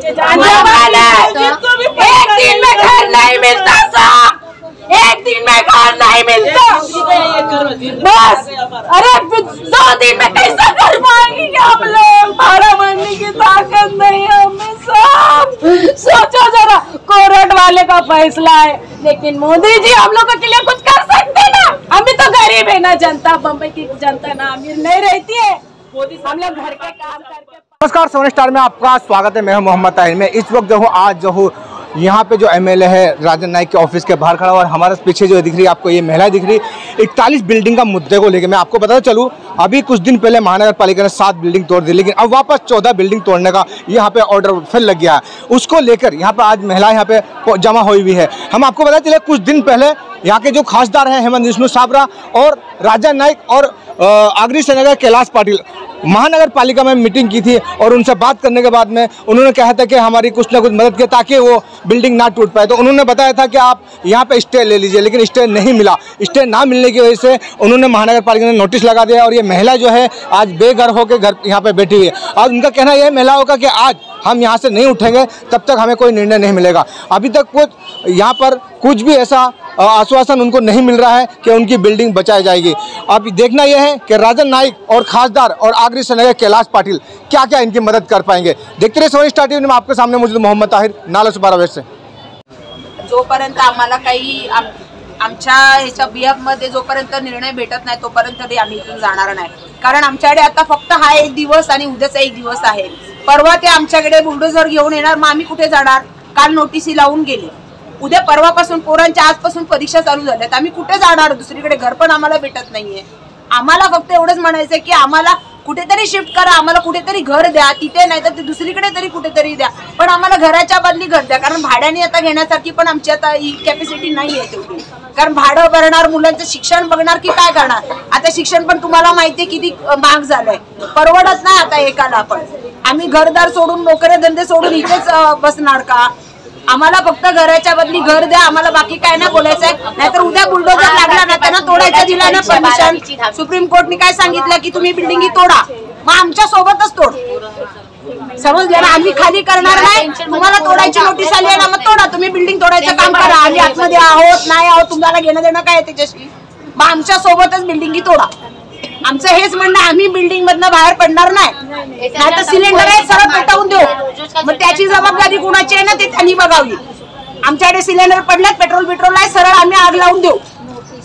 एक दिन में घर नहीं मिलता साहब, एक दिन में घर नहीं मिलता बस। अरे 2 दिन में कैसा घर पाएंगे हम लोग? भाड़ा भरने की ताकत नहीं है हमें साहब। सोचो जरा, कोर्ट वाले का फैसला है, लेकिन मोदी जी हम लोगों के लिए कुछ कर सकते ना? हम भी तो गरीब है ना, जनता बम्बई की जनता ना अमीर नहीं रहती है, हम लोग घर के काम करके। नमस्कार, 7 स्टार में आपका स्वागत है। मैं हूं मोहम्मद ताहिर। मैं इस वक्त जो हूं आज जो हूं यहाँ पे जो एमएलए है राजन नाइक के ऑफिस के बाहर खड़ा, और हमारे पीछे जो दिख रही है आपको ये महिला दिख रही है 41 बिल्डिंग का मुद्दे को लेकर। मैं आपको बताता चलूँ, अभी कुछ दिन पहले महानगर पालिका ने 7 बिल्डिंग तोड़ दी, लेकिन अब वापस 14 बिल्डिंग तोड़ने का यहाँ पे ऑर्डर फिर लग गया है। उसको लेकर यहाँ पे आज महिला यहाँ पे जमा हुई हुई है। हम आपको बताते चले, कुछ दिन पहले यहाँ के जो खासदार हैं हेमंत बिश्नोई साबरा और राजन नाइक और आगरी से नगर कैलाश पाटिल महानगर पालिका में मीटिंग की थी, और उनसे बात करने के बाद में उन्होंने कहा था कि हमारी कुछ ना कुछ मदद की ताकि वो बिल्डिंग ना टूट पाए। तो उन्होंने बताया था कि आप यहाँ पे स्टे ले लीजिए, लेकिन स्टे नहीं मिला। स्टे ना मिलने की वजह से उन्होंने महानगर पालिका ने नोटिस लगा दिया, और ये महिला जो है आज बेघर होकर घर यहाँ पे बैठी हुई है। आज उनका कहना यह महिलाओं का कि आज हम यहाँ से नहीं उठेंगे तब तक हमें कोई निर्णय नहीं मिलेगा। अभी तक कुछ यहाँ पर कुछ भी ऐसा आश्वासन उनको नहीं मिल रहा है कि उनकी बिल्डिंग बचाई जाएगी। अब देखना यह है कि राजन नाइक और खासदार और आगरी से नगर कैलाश पाटिल क्या क्या इनकी मदद कर पाएंगे। देखते रहिए 7 स्टार टीवी में। आपके सामने मौजूद मोहम्मद ताहिर, नाला सुपारा वेस्ट से। जोपर्यंत आम्हाला काही आमच्या ह्याच्या बिहाफमध्ये जोपर्यंत निर्णय भेटत नाही तोपर्यंत तरी आम्ही इथून जाणार नाही, कारण आमच्याकडे आता फक्त हा एक दिवस आणि उद्याचा एक दिवस आहे। परवा ते आमच्याकडे बुलडोझर घेऊन येणार, मग आम्ही कुठे जाणार? काल नोटिसी लावून गेले, उद्या परवापासून पोरांच्या आजपासून परीक्षा चालू झाल्यात, आम्ही कुठे जाणार? दुसरीकडे घर पण आम्हाला भेटत नाहीये। आम्हाला फक्त एवढंच म्हणायचं की आम्हाला कुठेतरी शिफ्ट करा, आम्हाला कुठेतरी घर द्या, तिथे नाही तर दुसरीकडे तरी कुठेतरी द्या, पण आम्हाला घराच्या बदली घर द्या, कारण भाड्याने आता घेण्यासारखी पण आमची आता ही कॅपॅसिटी नाही आहे तेवढी, कारण भाडं भरणार, मुलांचं शिक्षण बघणार की काय करणार? आता शिक्षण पण तुम्हाला माहिती आहे किती महाग झालंय, परवडत नाही आता एकाला पण। आम्ही घरदार सोडून नोकरी धंदे सोडून इथेच बसणार का? आम्हाला फक्त घराच्या बदली घर द्या, आम्हाला बाकी काय नाही बोलायचंय। नाहीतर उद्या बुलडोझर लागला ना, त्यांना तोडायचं दिला ना परमिशन, सुप्रीम कोर्टने काय सांगितलं की तुम्ही बिल्डिंग तोडा, मग आमच्या सोबतच तोड, समजलं ना? आम्ही खाली करणार नाही, तुम्हाला तोडायची नोटीस आली आहे ना, मग तोडा, तुम्ही बिल्डिंग तोडायचं काम करा, आम्ही आतमध्ये आहोत नाही आहोत तुम्हाला घेणं देणं काय त्याच्याशी, मग आमच्या सोबतच बिल्डिंग तोडा। आमचं हेच म्हणणं, आम्ही बिल्डिंग मधनं बाहेर पडणार नाही, नाहीतर सिलेंडर आहे सरळ पेटवून देऊ, मग त्याची जबाबदारी कुणाची आहे ना ते त्यांनी बघावी। आमच्याकडे सिलेंडर पडल्यात, पेट्रोल आहे, सरळ आम्ही आग लावून देऊ,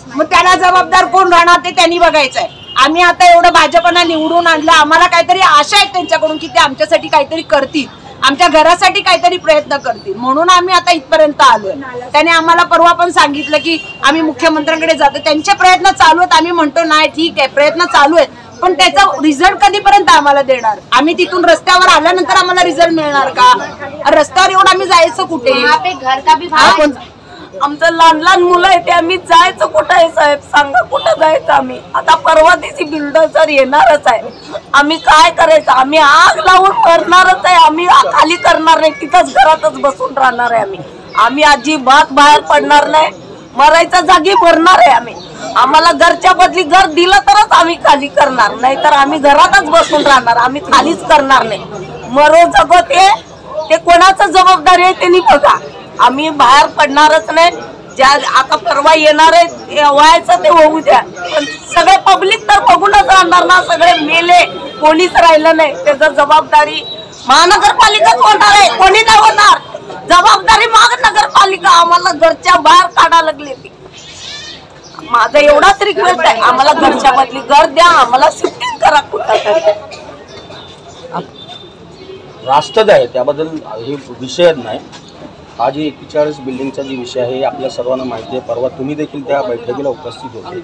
मग त्याला जबाबदार कोण राहणार ते त्यांनी बघायचंय। आम्ही आता एवढं भाजपना निवडून आणलं, आम्हाला काहीतरी आशा आहेत त्यांच्याकडून की ते आमच्यासाठी काहीतरी करतील, आमच्या घरासाठी काहीतरी प्रयत्न करतील, म्हणून आम्ही आता इथपर्यंत आलोय। त्याने आम्हाला परवा पण सांगितलं की आम्ही मुख्यमंत्र्यांकडे जातो, त्यांचे प्रयत्न चालू आहेत, आम्ही म्हणतो नाही ठीक आहे प्रयत्न चालू आहेत, पण त्याचा रिझल्ट कधीपर्यंत आम्हाला देणार? आम्ही तिथून रस्त्यावर आल्यानंतर आम्हाला रिझल्ट मिळणार का? रस्त्यावर येऊन आम्ही जायचं कुठे? आमचं लहान लहान मुलं आहे ते, आम्ही जायचं कुठं आहे साहेब? सांगा कुठं जायचं आम्ही? आता परवा दिवशी बिल्डर येणारच आहे, आम्ही काय करायचं? आम्ही आग लावून करणारच आहे, आम्ही खाली करणार नाही, तिथंच घरातच बसून राहणार आहे आम्ही अजिबात बाहेर पडणार नाही, मरायच्या जागी मरणार आहे आम्ही। आम्हाला घरच्या बदली घर दिलं तरच आम्ही खाली करणार, नाही तर आम्ही घरातच बसून राहणार, आम्ही खालीच करणार नाही। मरो जगत ते कोणाचं जबाबदारी आहे त्यांनी बघा, आम्ही बाहेर पडणारच नाही। ज्या आता परवा येणार आहे व्हायचं ते होऊ द्या, पण सगळे पब्लिक तर बघूनच राहणार ना, सगळे मेले, कोणीच राहिलं नाही, त्याची जबाबदारी महानगरपालिकाच होणार आहे, कोणी नाही होणार। जबाबदारी महानगरपालिका, आम्हाला घरच्या बाहेर काढा लागली ती। माझं एवढाच रिक्वेस्ट आहे, आम्हाला घरच्या बदली घर द्या, आम्हाला शिफ्टिंग करा कुठं। राष्ट्रद आहे त्याबद्दल हे विषय नाही, हा जी 41 बिल्डिंगचा जी विषय आहे आपल्या सर्वांना माहिती आहे। परवा तुम्ही देखील त्या बैठकीला उपस्थित होते।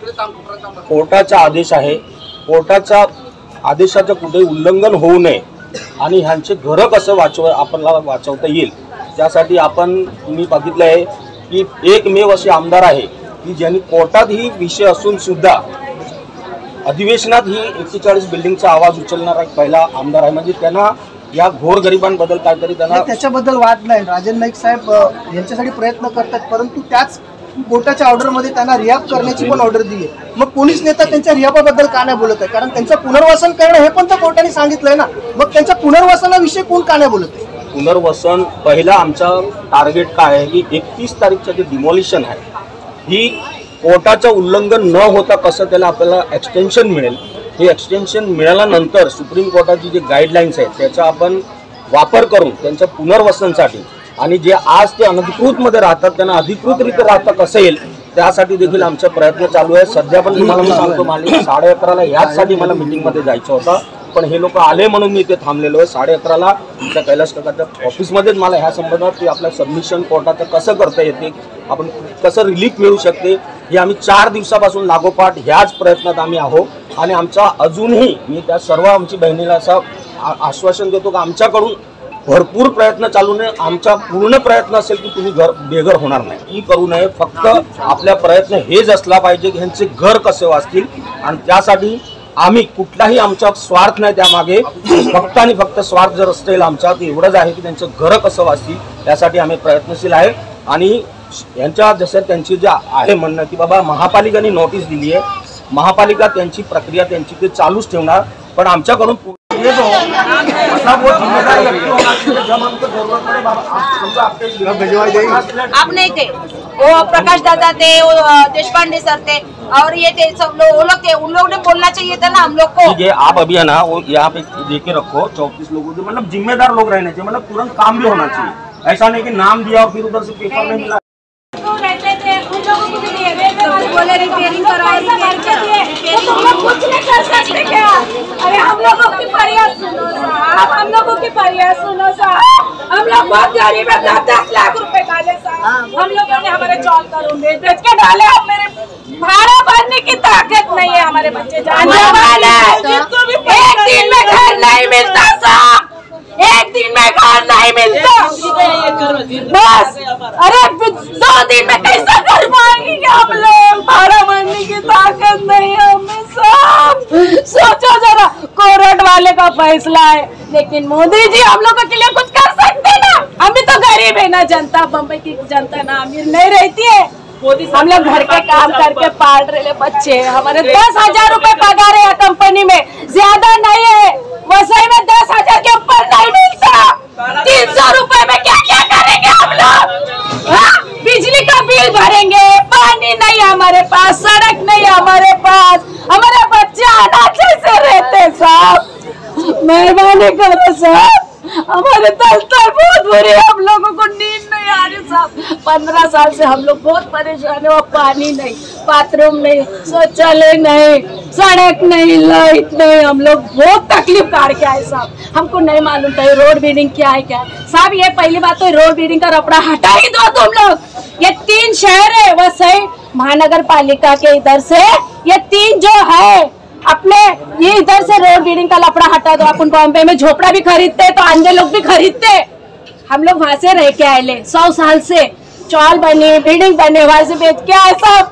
कोर्टाचा आदेश आहे, कोर्टाच्या आदेशाचं कुठेही उल्लंघन होऊ नये आणि ह्यांचे घरं कसं आपल्याला वाचवता येईल त्यासाठी तुम्ही बघितलं आहे की एकमेव असे आमदार आहे की ज्यांनी कोर्टात ही विषय असून सुद्धा अधिवेशनात ही 41 बिल्डिंगचा आवाज उचलणारा पहिला आमदार आहे, म्हणजे त्यांना या घोर गरिबांबद्दल काहीतरी त्याच्याबद्दल वाद नाही। राजन नाईक साहेब यांच्यासाठी प्रयत्न करतात, परंतु त्याच कोर्टाच्या ऑर्डरमध्ये त्यांना रिहाब करण्याची पण ऑर्डर दिली, मग पोलीस नेता त्यांच्या रिहाबाबद्दल का नाही बोलत आहे? कारण त्यांचं पुनर्वसन करणं हे पण तर कोर्टाने सांगितलंय ना, मग त्यांच्या पुनर्वसनाविषयी कोण का नाही बोलत आहे? पुनर्वसन पहिला आमचा टार्गेट काय आहे की 31 तारीखचं जे डिमॉलिशन आहे ही कोर्टाचं उल्लंघन न होता कसं त्याला आपल्याला एक्सटेन्शन मिळेल, हे एक्सटेन्शन मिळाल्यानंतर सुप्रीम कोर्टाची जे गाईडलाईन्स आहेत त्याचा आपण वापर करून त्यांच्या पुनर्वसनासाठी आणि जे आज ते अनधिकृतमध्ये राहतात त्यांना अधिकृतरित्या राहता कसं येईल त्यासाठी देखील आमचा प्रयत्न चालू आहे। सध्या पण तुम्हाला मी सांगतो, मला 11:30ला याचसाठी मला मीटिंगमध्ये जायचं होतं, पण हे लोक आले म्हणून मी इथे थांबलेलो आहे। 11:30ला त्या कैलास काकाच्या ऑफिसमध्येच मला ह्या संबंधात की आपलं सबमिशन कोर्टाचं कसं करता येते, आपण कसं रिलीफ मिळू शकते, हे आम्ही 4 दिवसापासून लागोपाठ ह्याच प्रयत्नात आम्ही आहोत। आणि आमचा अजूनही मी त्या सर्व आमची बहिणीला असं आश्वासन देतो की आमच्याकडून भरपूर प्रयत्न चालू नये, आमचा पूर्ण प्रयत्न असेल की तुम्ही घर बेघर होणार नाही, ही करू नये। फक्त आपला प्रयत्न हेच असला पाहिजे की ह्यांचे घर कसे वाचतील आणि त्यासाठी आम्ही कुठलाही आमचा स्वार्थ नाही त्यामागे, फक्त आणि फक्त स्वार्थ जर असेल आमचा तर एवढंच आहे की त्यांचं घर कसं वाचतील यासाठी आम्ही प्रयत्नशील आहे। आणि यांच्या जसं त्यांची जे आहे म्हणणं की बाबा महापालिकेने नोटीस दिली आहे, महापालिका त्यांची प्रक्रिया त्यांची ते चालूच ठेवणार, पण आमच्याकडून आप नहीं थे, वो प्रकाश दादा थे, वो देशपांडे सर थे और ये थे सब लोग थे, उन लोगों ने बोलना चाहिए था ना हम लोग को। ये आप अभी है ना वो यहाँ पे देके रखो 34 लोगों के, मतलब जिम्मेदार लोग रहने चाहिए, मतलब तुरंत काम भी होना चाहिए। ऐसा नहीं कि नाम दिया और फिर उधर से पेपर में मिला। बोले रिपेयरिंग कराओ, रिपेयर करिए, तो तुम लोग कुछ नहीं कर सकते क्या? अरे हम लोगों की फरियाद सुनो साहब, हम लोगों की फरियाद सुनो साहब, हम लोग बहुत गरीब है, 10 लाख रुपए डाले साहब, हम लोगों ने हमारे चौल करूंगे बेच के डाले, अब मेरे भाड़ा भरने की ताकत नहीं है, हमारे बच्चे जाने वाले हैं, एक दिन में घर नहीं मिलता साहब, एक दिन में घर नहीं मिलता बस। अरे 2 दिन में कैसा घर पाएंगे हम लोग, भाड़ा भरने की ताकत नहीं है हमें साहब। सोचो जरा, कोर्ट वाले का फैसला है, लेकिन मोदी जी हम लोगों के लिए कुछ कर सकते ना, हम भी तो गरीब है ना, जनता बम्बई की जनता ना अमीर नहीं रहती है, हम लोग घर के काम करके पाल रहे बच्चे, हमारे 10,000 रुपए पगार है कंपनी में, ज्यादा नहीं है, वसई में 10,000 के ऊपर नहीं मिलता, 300 रुपए में क्या क्या करेंगे हम लोग? बिजली का बिल भरेंगे, पानी नहीं हमारे पास, सड़क नहीं हमारे पास, हमारे बच्चे अनाथ से रहते साहब, मेहरबानी करो साहब, हमारे तलतर बहुत बुरी है, हम लोगों को नींद नहीं आ रही साहब, 15 साल से हम लोग बहुत परेशान है, वो पानी नहीं, बाथरूम नहीं, शौचालय नहीं, सड़क नहीं, लाइट नहीं, हम लोग बहुत तकलीफ काट के आए साहब, हमको नहीं मालूम था रोड बिल्डिंग क्या है क्या साहब। ये पहली बात तो रोड बिल्डिंग का रपड़ा हटा ही दो तुम लोग, ये 3 शहर है वसई महानगर पालिका के इधर से, ये 3 जो है अपने ये इधर से रोड बिल्डिंग का लफड़ा हटा दो। अपन बॉम्बे में झोपड़ा भी खरीदते तो अंधे लोग भी खरीदते, हम लोग वहां से रह के आए ले 100 साल से, चौल बने, बिल्डिंग बने, वहां से बेच के आए साहब।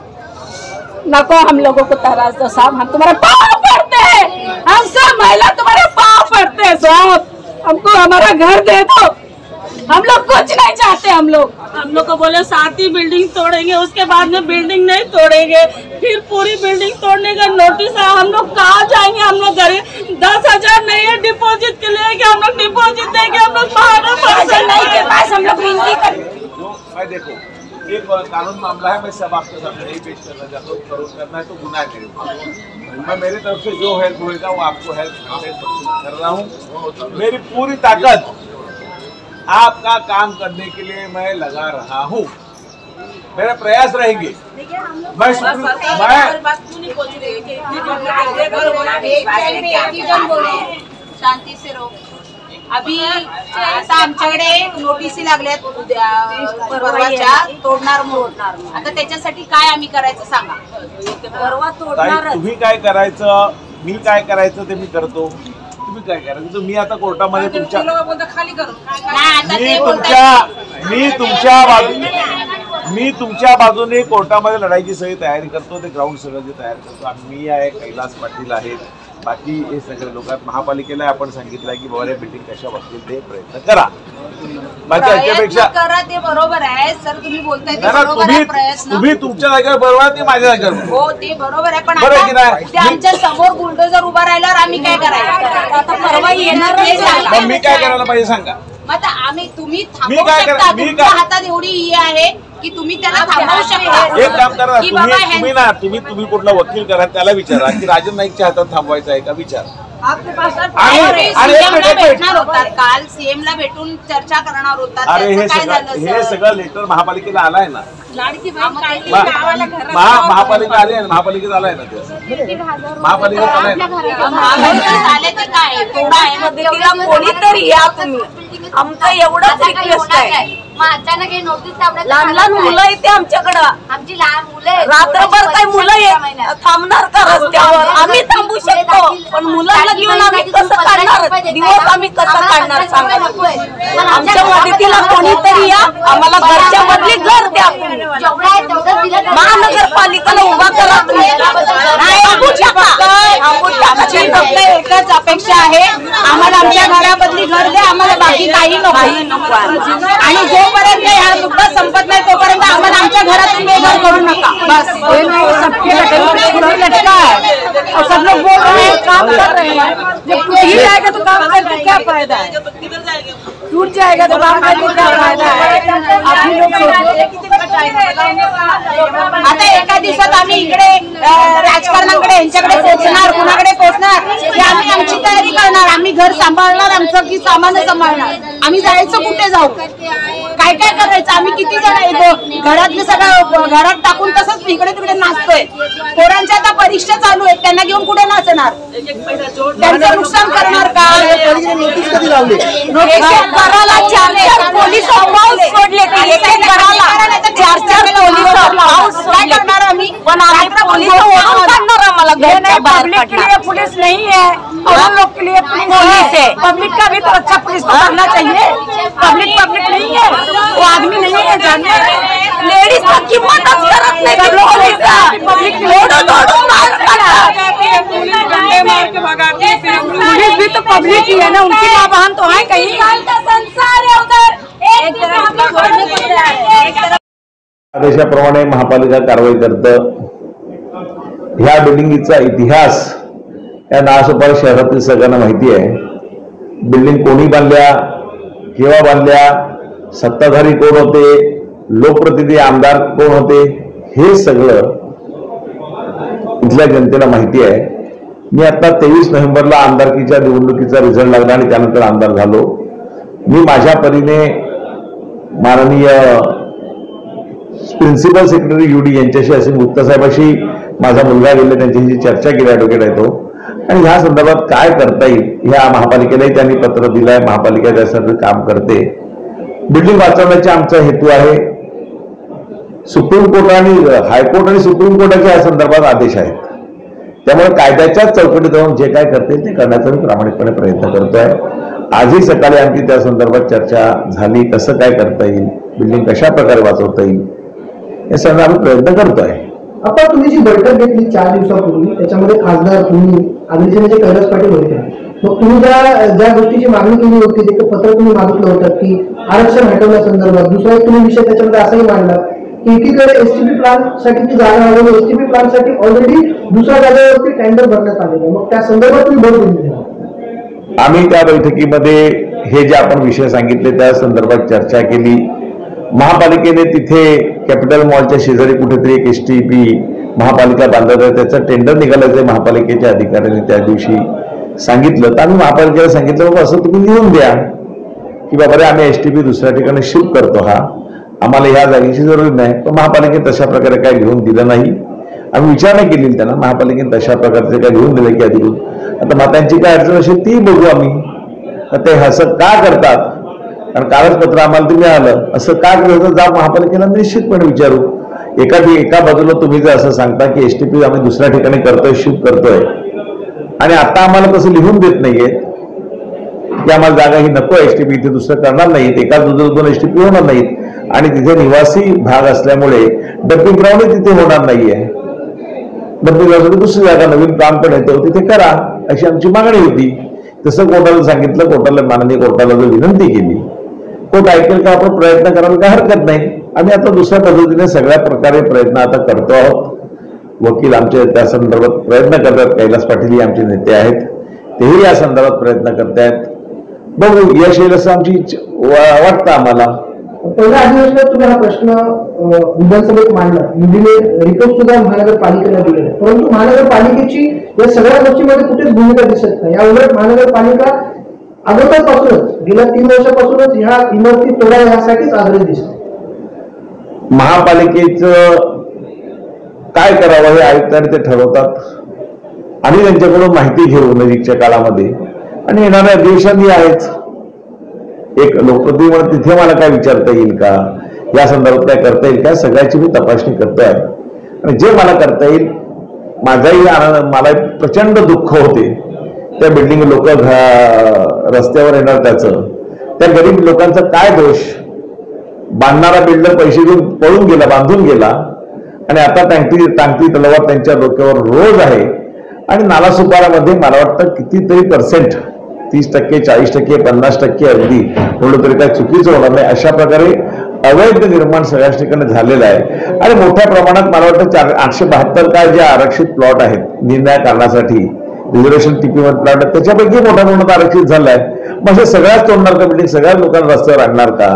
नको हम लोगों को तराश दो साहब, हम तुम्हारे पाँव पड़ते हैं, हम सब महिला तुम्हारे पाँव पड़ते हैं साहब, हमको हमारा घर दे दो, हम लोग कुछ नहीं चाहते। हम लोग को बोले 7 ही बिल्डिंग तोड़ेंगे, उसके बाद में बिल्डिंग नहीं तोड़ेंगे, फिर पूरी बिल्डिंग तोड़ने का नोटिस है, हम लोग कहाँ जाएंगे? हम लोग गरीब, 10,000 नहीं है डिपॉजिट के लिए कि हम लोग डिपॉजिट देंगे, हम लोग पैसे नहीं के पास, हम लोग विनती कर। मैं देखो एक कानून मामला है, मैं सब आपके सामने नहीं पेश करना चाहता हूँ, करोड़ करना है तो गुनाह है, मैं मेरी तरफ से जो हेल्प होगा वो आपको हेल्प कर रहा हूँ, मेरी पूरी ताकत आपका काम करने के लिए मैं लगा रहा हूँ, मेरे प्रयास रहेंगे। मैं शांती से रहो। अभी आता आमच्याकडे नोटीसी लागल्यात परवाच्या तोडणार म्हणून, आता त्याच्यासाठी काय आम्ही करायचं सांगा? परवा तोडणार, तुम्ही काय करायचं, मी काय करायचं ते मी करतो, तुम्ही काय करायचं तर मी आता कोर्टामध्ये मी तुमच्या बाजूने कोर्टामध्ये लढाईची सगळी तयारी करतो, ते ग्राउंड सगळं जे तयार करतो आणि मी आहे, कैलास पाटील आहेत, बाकी हे सगळे लोक आहेत, महापालिकेला आपण सांगितलं की बाबा बिल्डिंग कशा बसतील ते प्रयत्न करा, बाकी याच्यापेक्षा करा, ते बरोबर आहे सर, तुम्ही बोलताय ते बरोबर आहे, प्रयत्न तुम्ही तुमच्या जागेवर बरोबर, ते माझ्या जागेवर हो, ते बरोबर आहे, पण बरोबर की आता नाही? ते आमच्या समोर बुलडोजर उभा राहिल्यावर आम्ही काय करायचं? आता परवा येणार नाही, मग मी काय करायला पाहिजे सांगा? मग आता तुम्ही मी थांबवू काय शकता, करा- मी तुमच्या काय- हातात एवढी ही आहे की तुम्ही त्याला थांबवू शकता. एक काम करा, की बाबा तुम्ही कुठला वकील करा, त्याला विचारा की राजन नाईकच्या हातात थांबवायचं आहे का, विचारा. सीएमला भेटणार होतात, काल सीएमला भेटून चर्चा करणार होतात. अरे हे त्याचं काय झालं हे सर? सगळं लेटर महापालिकेला आलाय ना, लाडकी बहीण काढली, मा- गावाला घरात महापालिका आली आहे ना, महापालिकेत आलाय ना ते, महापालिकेत आलाय ना. महापालिकेत आले ते काय थोडा आहे मदतीला कोणीतरी या तुम्ही, आमचं एवढंच रिक्वेस्ट आहे. मग अचानक हे नोटीस लहान लहान मुलं येते आमच्याकडं, आमची लहान मुलं आहेत. रात्रभर काही मुलं येत थांबणार का रस्त्यावर? आम्ही थांबू शकतो, पण मुलांना घेऊन आम्ही कसं काढणार दिवस? आम्ही कसं काढणार सांगा? आमच्या मदतीला कोणीतरी या, आम्हाला घरच्या बदली घर द्या. जेवढं आहे तेवढंच दिलं तर महानगरपालिकेला उभा करा तुम्ही. नाही, आमची फक्त एकच अपेक्षा आहे, आम्हाला आमच्या घराबदली घर द्या, आम्हाला बाकी काही नको. आणि जोपर्यंत हा मुद्दा संपत नाही तोपर्यंत आम्हाला आमच्या घरातून बेघर करू नका. बस लटका है, सब लोग बोल रहे हैं, काम कर रहे हैं. जब टूट ही जाएगा तो काम करके क्या फायदा है? टूट जाएगा तो काम करके क्या फायदा है? आप ही लोग सोचो. आता एका दिवसात आम्ही इकडे राजकारणाकडे यांच्याकडे पोहोचणार, कुणाकडे पोहोचणार हे आम्ही आमची तयारी करणार. आम्ही घर सांभाळणार, आमचं की सामान सांभाळणार. आम्ही जायचं कुठे जाऊ, काय काय करायचं, आम्ही किती जण येतो, घरातलं सगळं घरात टाकून तसंच इकडे तिकडे नाचतोय. पोरांच्या आता परीक्षा चालू आहेत, त्यांना घेऊन कुठे नाचणार? त्यांचं नुकसान करणार का? नोटीस कधी लावली? एक-एक घराला 4-4 पोलीस सोडले, एक-एक घराला 4-4 पोलीस काय करणार आम्ही? पण आम्ही पोलीस ओढून काढणार, आम्हाला घरच्या बाहेर काढणार. पुलिस नहीं है, हम लोग के लिए पुलिस है. पब्लिक का भी तो अच्छा पुलिस को करना चाहिए. पब्लिक नहीं है, वो आदमी नहीं है जानने. लेडीज का किंमतच करत नाही ते पोलीस. ओढून ओढून बाहेर काढतात. पुलिस भी तो पब्लिक ही है ना, उनकी माँ बहन तो है कहीं. संसार है उधर. एक तरफ हम लोग छोड़ने को तैयार हैं, एक तरफ आदेशाप्रमाणे महापालिका कारवाई करतं. ह्या बिल्डिंगचा इतिहास या नासोपारा शहरातील सगळ्यांना माहिती आहे. बिल्डिंग कोणी बांधल्या, केव्हा बांधल्या, सत्ताधारी कोण होते, लोकप्रतिनिधी आमदार कोण होते, हे सगळं इथल्या जनतेला माहिती आहे. मी आता 23 नोव्हेंबरला आमदारकीच्या निवडणुकीचा रिझल्ट लागला आणि त्यानंतर आमदार झालो. मी माझ्या परीने माननीय प्रिन्सिपल सेक्रेटरी युडी यांच्याशी असे गुप्ता साहेबांशी माझा मुलगा गेले, त्यांच्याशी चर्चा केली, ॲडव्होकेट आहे तो, आणि ह्या संदर्भात काय करता येईल ह्या महापालिकेलाही त्यांनी पत्र दिलंय. महापालिका त्यासाठी काम करते. बिल्डिंग वाचवण्याचा आमचा हेतू आहे. सुप्रीम कोर्ट आणि हायकोर्ट आणि सुप्रीम कोर्टाच्या या संदर्भात आदेश आहेत. त्यामुळे कायद्याच्या चौकटीत राहून जे काय करता येईल ते करण्याचा मी प्रामाणिकपणे प्रयत्न करतोय. आजही सकाळी आमची त्या संदर्भात चर्चा झाली. कसं काय करता येईल, बिल्डिंग कशा प्रकारे वाचवता येईल, हे सगळं आम्ही प्रयत्न करतोय. आपण तुम्ही जी बैठक घेतली 4 दिवसापूर्वी, त्याच्यामध्ये खासदार तुम्ही आदिलचे म्हणजे कैलास पाटील होते. मग तुम्ही ज्या गोष्टीची मागणी केली होती, ते पत्र तुम्ही मागितलं होतं की आरक्षण हटवण्यासंदर्भात. दुसरा एक तुम्ही विषय त्याच्यामध्ये असाही मांडला की एकीकडे एसटीपी प्लान साठी ती जागा आहे, एसटीपी प्लान साठी ऑलरेडी दुसऱ्या जागेवरती टेंडर भरण्यात आलेलं. मग त्या संदर्भात तुम्ही भर दिली. आम्ही त्या बैठकीमध्ये हे जे आपण विषय सांगितले त्या संदर्भात चर्चा केली. महापालिकेने तिथे कॅपिटल मॉलच्या शेजारी कुठेतरी एक एसटीपी महापालिका बांधत आहे, त्याचं टेंडर निघाल्याचं महापालिकेच्या अधिकाऱ्यांनी त्या दिवशी सांगितलं. तर आम्ही महापालिकेला सांगितलं बाबा असं तुम्ही लिहून द्या की बाबा रे आम्ही एसटीपी दुसऱ्या ठिकाणी शिफ्ट करतो, हा आम्हाला ह्या जागेची जरूर नाही. पण महापालिकेने तशा प्रकारे काय लिहून दिलं नाही. आम्ही विचारणा केली त्यांना, महापालिकेने तशा प्रकारचे काय लिहून दिलं की अधिकृत. आता मातांची काय अडचण असेल ती बघू आम्ही. ते असं का करतात, कारण कागदपत्र आम्हाला ते मिळालं, असं का करतं जा महापालिकेला निश्चितपणे विचारू. एका बाजूला तुम्ही जर असं सांगता की एसटीपी आम्ही दुसऱ्या ठिकाणी करतोय, शिफ्ट करतोय, आणि आता आम्हाला कसं लिहून देत नाहीये की आम्हाला जागा ही नको, एसटीपी इथे दुसरं करणार नाहीत, एका दोन एसटीपी होणार नाहीत, आणि तिथे निवासी भाग असल्यामुळे डम्पिंग ग्राउंड तिथे होणार नाहीये. डम्पिंग ग्राउंड दुसरी जागा नवीन काम पण येतं तिथे करा, अशी आमची मागणी होती. तसं कोर्टाला सांगितलं. कोर्टाला माननीय कोर्टाला जर विनंती केली, कोर्ट ऐकेल का आपण प्रयत्न करायला काय हरकत नाही. आम्ही आता दुसऱ्या पद्धतीने सगळ्या प्रकारे प्रयत्न आता करतो आहोत. वकील आमचे त्या संदर्भात प्रयत्न करतात. कैलास पाटील आमचे नेते आहेत, तेही या संदर्भात प्रयत्न करतायत. बघू यश येईल असं आमची वाटतं आम्हाला. पहिल्या अधिवेशनात तुम्ही हा प्रश्न विधानसभेत मांडला, युडीने रिपोर्ट सुद्धा महानगरपालिकेला दिलेला, परंतु महानगरपालिकेची या सगळ्या गोष्टीमध्ये कुठेच भूमिका दिसत नाही. या उलट महानगरपालिका अगोदरपासूनच गेल्या 3 वर्षापासूनच ह्या इमारती तोडा यासाठीच आग्रही दिसते. महापालिकेचं काय करावं हे आयुक्तांनी ते ठरवतात. आणि त्यांच्याकडून माहिती घेऊ नजीकच्या काळामध्ये, आणि येणाऱ्या अधिवेशनही आहेच. एक लोकप्रतिनिधी म्हणून तिथे मला काय विचारता येईल का, या संदर्भात काय करता येईल का, सगळ्याची मी तपासणी करतोय. आणि जे मला करता येईल, माझाही आनंद, मला प्रचंड दुःख होते त्या बिल्डिंग लोक रस्त्यावर येणार त्याचं, त्या गरीब लोकांचा काय दोष. बांधणारा बिल्डर पैसे देऊन पळून गेला, बांधून गेला, आणि आता टांगती तलवार त्यांच्या डोक्यावर रोज आहे. आणि नालासोपारामध्ये मला वाटतं कितीतरी %, 30%, 40%, 50% अगदी म्हणलं तरी काय चुकीचं होणार नाही, अशा प्रकारे अवैध निर्माण सगळ्याच ठिकाणी झालेलं आहे. आणि मोठ्या प्रमाणात मला वाटतं 872 काय जे आरक्षित प्लॉट आहेत निर्णय करण्यासाठी, रिझर्वेशन टीपी प्लॉट, त्याच्यापैकी मोठ्या प्रमाणात आरक्षित झालाय. मग सगळ्याच तोडणार का बिल्डिंग, सगळ्याच लोकांना रस्त्यावर आणणार का.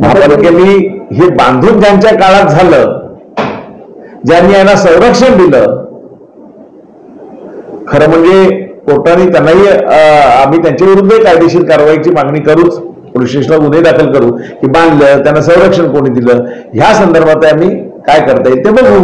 महापालिकेने हे बांधून ज्यांच्या काळात झालं, ज्यांनी यांना संरक्षण दिलं, खरं म्हणजे कोर्टाने त्यांनाही आम्ही त्यांच्या विरुद्ध कायदेशीर कारवाईची मागणी करूच, पोलीस स्टेशनला गुन्हे दाखल करू की बांधलं त्यांना संरक्षण कोणी दिलं, ह्या संदर्भात आम्ही काय करता येईल ते बघू.